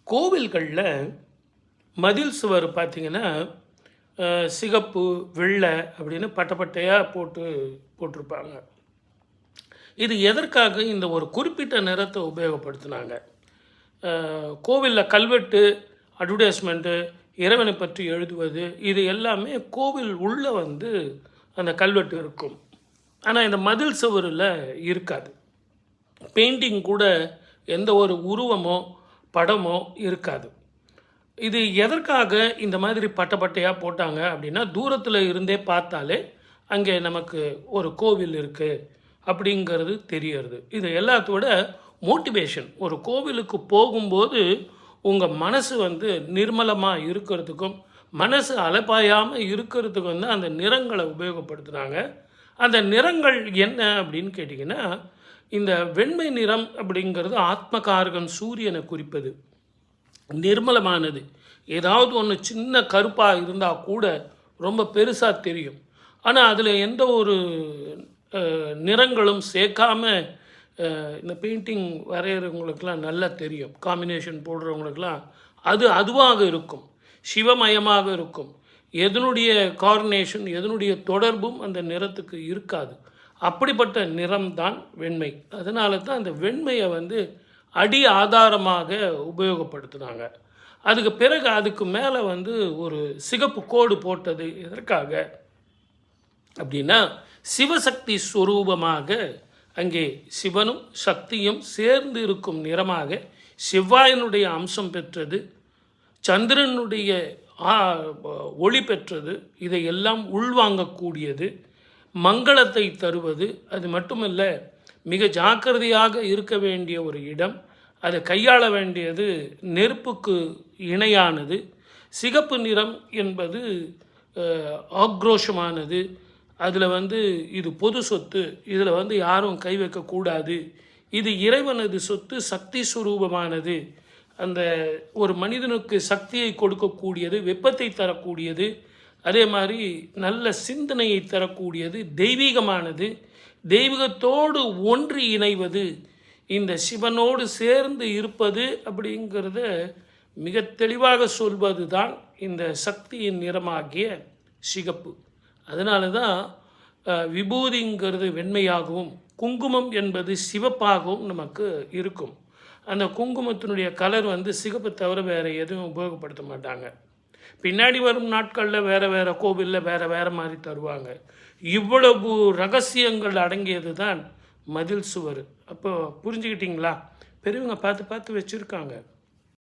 கோவில்களில் மதில் சுவர் பார்த்திங்கன்னா சிகப்பு வெள்ளை அப்படின்னு பட்டையாக போட்டிருப்பாங்க. இது எதற்காக இந்த ஒரு குறிப்பிட்ட நிறத்தை உபயோகப்படுத்தினாங்க? கோவிலில் கல்வெட்டு, அட்வர்டைஸ்மெண்ட்டு, இறைவனை பற்றி எழுதுவது, இது எல்லாமே கோவில் உள்ளே அந்த கல்வெட்டு இருக்கும். ஆனால் இந்த மதில் சுவரில் இருக்காது. பெயிண்டிங் கூட எந்த ஒரு உருவமோ படமோ இருக்காது. இது எதற்காக இந்த மாதிரி பட்டையாக போட்டாங்க அப்படின்னா, தூரத்தில் இருந்தே பார்த்தாலே அங்கே நமக்கு ஒரு கோவில் இருக்குது அப்படிங்கிறது தெரியறது. இது எல்லாத்தோட மோட்டிவேஷன். ஒரு கோவிலுக்கு போகும்போது உங்கள் மனசு நிர்மலமாக இருக்கிறதுக்கும், மனசு அலைப்பாயாமல் இருக்கிறதுக்கு அந்த நிறங்களை உபயோகப்படுத்துகிறாங்க. அந்த நிறங்கள் என்ன அப்படின்னு கேட்டிங்கன்னா, இந்த வெண்மை நிறம் அப்படிங்கிறது ஆத்மகாரகன் சூரியனை குறிப்பது. நிர்மலமானது. ஏதாவது ஒன்று சின்ன கருப்பாக இருந்தால் கூட ரொம்ப பெருசாக தெரியும். ஆனால் அதில் எந்த ஒரு நிறங்களும் சேர்க்காம இந்த பெயிண்டிங் வரைகிறவங்களுக்கெல்லாம் நல்லா தெரியும். காம்பினேஷன் போடுறவங்களுக்கெல்லாம் அது அதுவாக இருக்கும், சிவமயமாக இருக்கும். எதனுடைய கார்னேஷன், எதனுடைய தொடர்பும் அந்த நிறத்துக்கு இருக்காது. அப்படிப்பட்ட நிறம்தான் வெண்மை. அதனால தான் அந்த வெண்மையை அடி ஆதாரமாக உபயோகப்படுத்தினாங்க. அதுக்கு பிறகு அதுக்கு மேலே ஒரு சிகப்பு கோடு போட்டது எதற்காக அப்படின்னா, சிவசக்தி ஸ்வரூபமாக அங்கே சிவனும் சக்தியும் சேர்ந்து இருக்கும் நிறமாக செவ்வாயினுடைய அம்சம் பெற்றது, சந்திரனுடைய ஒளி பெற்றது, இதையெல்லாம் உள்வாங்கக்கூடியது, மங்களத்தை தருவது. அது மட்டுமல்ல, மிக ஜாக்கிரதையாக இருக்க வேண்டிய ஒரு இடம், அதை கையாள வேண்டியது நெருப்புக்கு இணையானது. சிகப்பு நிறம் என்பது ஆக்ரோஷமானது. அதில் இது பொது சொத்து, இதில் யாரும் கை வைக்கக்கூடாது. இது இறைவனது சொத்து, சக்தி சுரூபமானது. அந்த ஒரு மனிதனுக்கு சக்தியை கொடுக்கக்கூடியது, வெப்பத்தை தரக்கூடியது, அதே மாதிரி நல்ல சிந்தனையை தரக்கூடியது, தெய்வீகமானது. தெய்வீகத்தோடு ஒன்றி இணைவது, இந்த சிவனோடு சேர்ந்து இருப்பது அப்படிங்கிறத மிக தெளிவாக சொல்வது தான் இந்த சக்தியின் நிறமாகிய சிகப்பு. அதனால தான் விபூதிங்கிறது வெண்மையாகவும், குங்குமம் என்பது சிவப்பாகவும் நமக்கு இருக்கும். அந்த குங்குமத்தினுடைய கலர் சிகப்பு தவிர வேறு எதுவும் உபயோகப்படுத்த மாட்டாங்க. பின்னாடி வரும் நாட்களில் வேறு கோவிலில் வேறு மாதிரி தருவாங்க. இவ்வளவு ரகசியங்கள் அடங்கியது தான் மதில் சுவர். அப்போ புரிஞ்சுக்கிட்டிங்களா? பெரியவங்க பார்த்து வச்சுருக்காங்க.